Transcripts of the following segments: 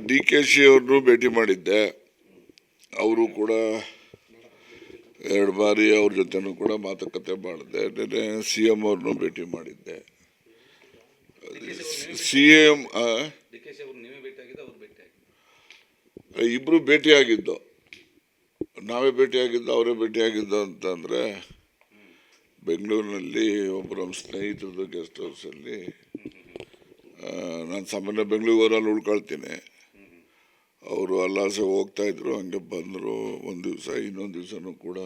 D K she ಅವ್ರನ್ನೂ ಭೇಟಿ ಮಾಡಿದ್ದೆ. ಅವರು ಕೂಡ 2 ಬಾರಿ ಅವ್ರ ಜೊತೆನೂ ಕೂಡ ಮಾತುಕತೆ ಮಾಡಿದೆ. ನೆನ್ನೆ CM ಅವ್ರನ್ನೂ ಭೇಟಿ ಮಾಡಿದ್ದೆ. CM ಇಬ್ರು ಭೇಟಿಯಾಗಿದ್ದು, ನಾವೇ ಭೇಟಿಯಾಗಿದ್ದು, ಅವರೇ ಭೇಟಿಯಾಗಿದ್ದು ಅಂತಂದರೆ ಬೆಂಗಳೂರಿನಲ್ಲಿ ಒಬ್ಬರು ನಮ್ಮ ಸ್ನೇಹಿತರದ್ದು ಗೆಸ್ಟ್ ಹೌಸಲ್ಲಿ ನಾನು ಸಾಮಾನ್ಯ ಬೆಂಗಳೂರಲ್ಲಿ ಉಳ್ಕೊಳ್ತೀನಿ. ಅವರು ಅಲ್ಲಾಸೆ ಹೋಗ್ತಾಯಿದ್ರು, ಹಂಗೆ ಬಂದರು. ಒಂದು ದಿವಸ ಇನ್ನೊಂದು ದಿವಸನೂ ಕೂಡ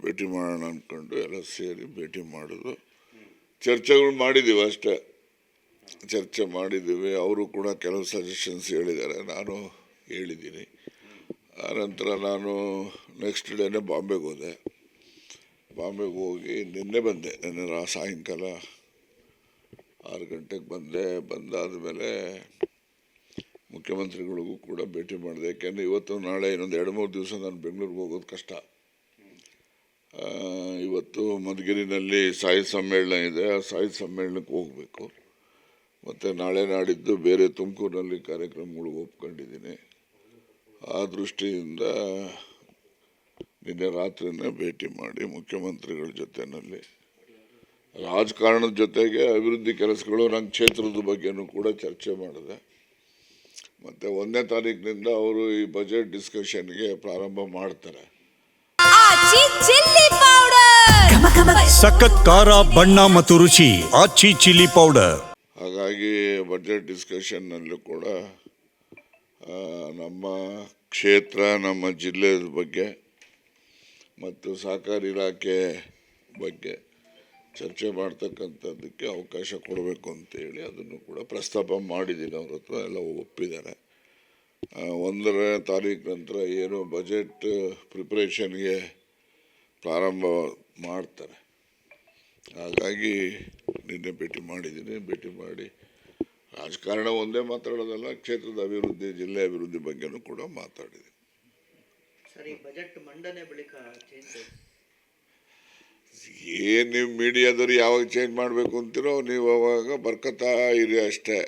ಭೇಟಿ ಮಾಡೋಣ ಅಂದ್ಕೊಂಡು ಎಲ್ಲ ಸೇರಿ ಭೇಟಿ ಮಾಡೋದು. ಚರ್ಚೆಗಳು ಮಾಡಿದ್ದೀವಿ ಅಷ್ಟೇ, ಚರ್ಚೆ ಮಾಡಿದ್ದೀವಿ. ಅವರು ಕೂಡ ಕೆಲವು ಸಜೆಷನ್ಸ್ ಹೇಳಿದ್ದಾರೆ, ನಾನು ಹೇಳಿದ್ದೀನಿ. ಆನಂತರ ನಾನು ನೆಕ್ಸ್ಟ್ ಡೇನೇ ಬಾಂಬೆಗೆ ಹೋದೆ. ಬಾಂಬೆಗೆ ಹೋಗಿ ನಿನ್ನೆ ಬಂದೆ. ನಿನ್ನೆ ಸಾಯಂಕಾಲ 6 ಗಂಟೆಗೆ ಬಂದೆ. ಬಂದಾದ ಮೇಲೆ ಮುಖ್ಯಮಂತ್ರಿಗಳಿಗೂ ಕೂಡ ಭೇಟಿ ಮಾಡಿದೆ. ಯಾಕೆಂದರೆ ಇವತ್ತು ನಾಳೆ ಇನ್ನೊಂದು 2-3 ದಿವಸ ನಾನು ಬೆಂಗಳೂರಿಗೆ ಹೋಗೋದು ಕಷ್ಟ. ಇವತ್ತು ಮಧುಗಿರಿನಲ್ಲಿ ಸಾಹಿತ್ಯ ಸಮ್ಮೇಳನ ಇದೆ, ಆ ಸಾಹಿತ್ಯ ಸಮ್ಮೇಳನಕ್ಕೆ ಹೋಗಬೇಕು. ಮತ್ತು ನಾಳೆ ನಾಡಿದ್ದು ಬೇರೆ ತುಮಕೂರಿನಲ್ಲಿ ಕಾರ್ಯಕ್ರಮಗಳಿಗೆ ಒಪ್ಕೊಂಡಿದ್ದೀನಿ. ಆ ದೃಷ್ಟಿಯಿಂದ ನಿನ್ನೆ ರಾತ್ರಿನೇ ಭೇಟಿ ಮಾಡಿ ಮುಖ್ಯಮಂತ್ರಿಗಳ ಜೊತೆಯಲ್ಲಿ ರಾಜಕಾರಣದ ಜೊತೆಗೆ ಅಭಿವೃದ್ಧಿ ಕೆಲಸಗಳು ನನ್ನ ಕ್ಷೇತ್ರದ ಬಗ್ಗೆನೂ ಕೂಡ ಚರ್ಚೆ ಮಾಡಿದೆ. ಮತ್ತು 1ನೇ ತಾರೀಕಿನಿಂದ ಅವರು ಈ ಬಜೆಟ್ ಡಿಸ್ಕಷನ್ಗೆ ಪ್ರಾರಂಭ ಮಾಡ್ತಾರೆ. ಸಖತ್ ಖಾರ, ಬಣ್ಣ ಮತ್ತು ರುಚಿ ಆಚಿ ಚಿಲ್ಲಿ ಪೌಡರ್. ಹಾಗಾಗಿ ಬಜೆಟ್ ಡಿಸ್ಕಷನ್ನಲ್ಲೂ ಕೂಡ ನಮ್ಮ ಕ್ಷೇತ್ರ, ನಮ್ಮ ಜಿಲ್ಲೆ ಬಗ್ಗೆ ಮತ್ತು ಸಹಕಾರಿ ಇಲಾಖೆ ಬಗ್ಗೆ ಚರ್ಚೆ ಮಾಡ್ತಕ್ಕಂಥದ್ದಕ್ಕೆ ಅವಕಾಶ ಕೊಡಬೇಕು ಅಂತೇಳಿ ಅದನ್ನು ಕೂಡ ಪ್ರಸ್ತಾಪ ಮಾಡಿದ್ದೀನಿ. ಅವ್ರ ಹತ್ರ ಎಲ್ಲ ಒಪ್ಪಿದ್ದಾರೆ. 1ನೇ ತಾರೀಕು ನಂತರ ಏನು ಬಜೆಟ್ ಪ್ರಿಪ್ರೇಷನ್ಗೆ ಪ್ರಾರಂಭ ಮಾಡ್ತಾರೆ. ಹಾಗಾಗಿ ನಿನ್ನೆ ಭೇಟಿ ಮಾಡಿದ್ದೀನಿ. ಭೇಟಿ ಮಾಡಿ ರಾಜಕಾರಣ ಒಂದೇ ಮಾತಾಡೋದಲ್ಲ, ಕ್ಷೇತ್ರದ ಅಭಿವೃದ್ಧಿ, ಜಿಲ್ಲೆ ಅಭಿವೃದ್ಧಿ ಬಗ್ಗೆನೂ ಕೂಡ ಮಾತಾಡಿದ್ದೀನಿ. ಬಜೆಟ್ ಮಂಡನೆ ಬಳಿಕ ಏನು ನೀವು ಮೀಡಿಯಾದವ್ರು ಯಾವಾಗ ಚೇಂಜ್ ಮಾಡಬೇಕು ಅಂತೀರೋ ನೀವು ಅವಾಗ ಬರ್ಕತ್ತಾ ಇರಿ ಅಷ್ಟೇ.